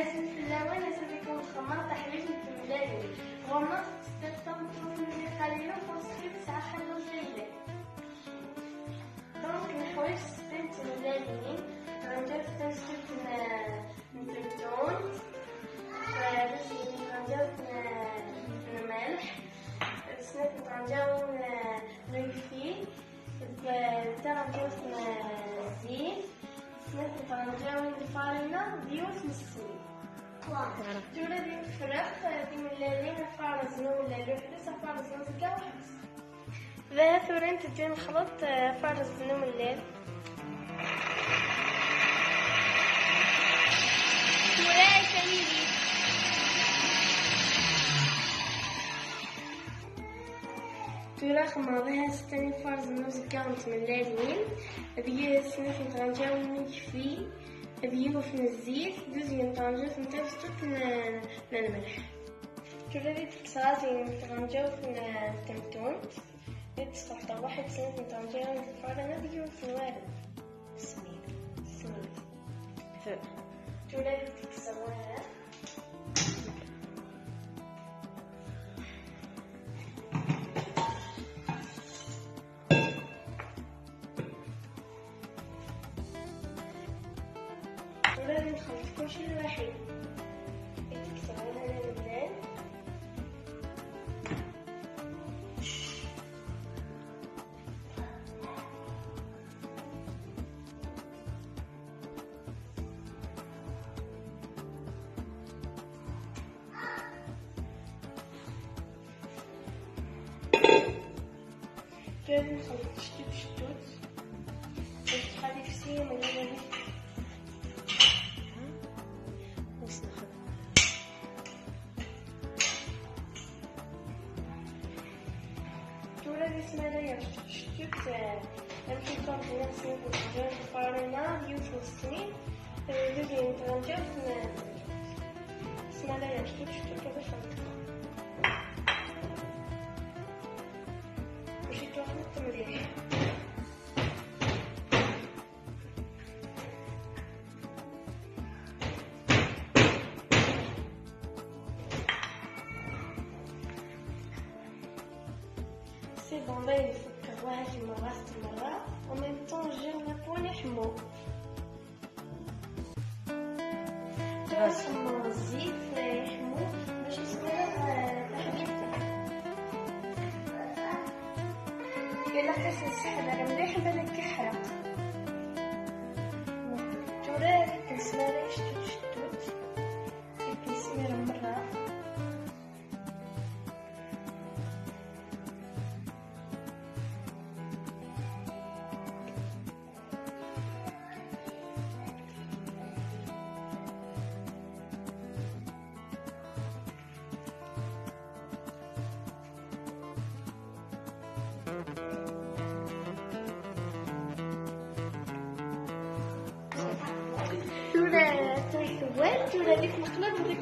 أزل في اللون يسبقكم الخمر تحليل التملالي غمض تستخدم من قليلا فوسفيد ساعة خلو الليلة دونك الحوايج ستين تملاليين غندير ستين من الزيتون باش غندير الملح سنات غندير الفلفل غندير الزيت سنات غندير الفرينة ديال السميد جوله ديال الفراخ تملالين فرزنا ولا لوحدة فرزنا زكا وحبس ذا ثورين تدير الخلط فرزنا ملال تراخ ماضيها ستاني فرز نوز كاونت ملالين هذه سنة غنجاو نكفي هذه في الزيت دوزيام طنجة نتافتو الملح تولي تكسازي غنجاو في التمتون تستحضر واحد سنة غنجاو نفرنا هذه في الوالد السميد تولي تكسوها ولازم نخلط كلشي الواحد يتكسرون على اللبن لازم نخلط شتوت تخلي في سيما اللي بسم الله شتوت نمشي نطلع نفسي نجيب الفرينة ديال السميد دوزيام طنجة بسم الله شتوت باش نطلع مشيت واحد مليح سي بون باين نفكر واحد المرة وميم طون نجيو ناكلو حمو نحمو الزيت يحمو باش يصير تحميصة إلا كاس السحر مليح بالك كيحرق تورا كنسمالي شتوت كيسمير مرة تورا ديك مقلب وديك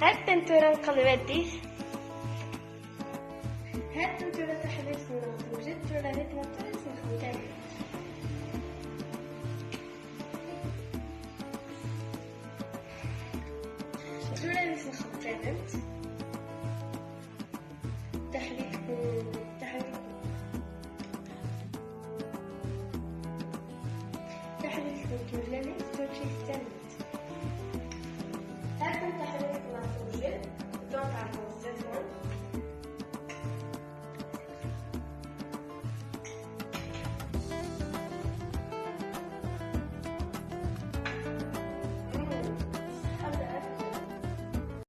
هاد تنتورا نقلباتي هاد تنتورا تحبيس وجدت تورا ديك مقلبات نخلطها تورا ديك نخلطها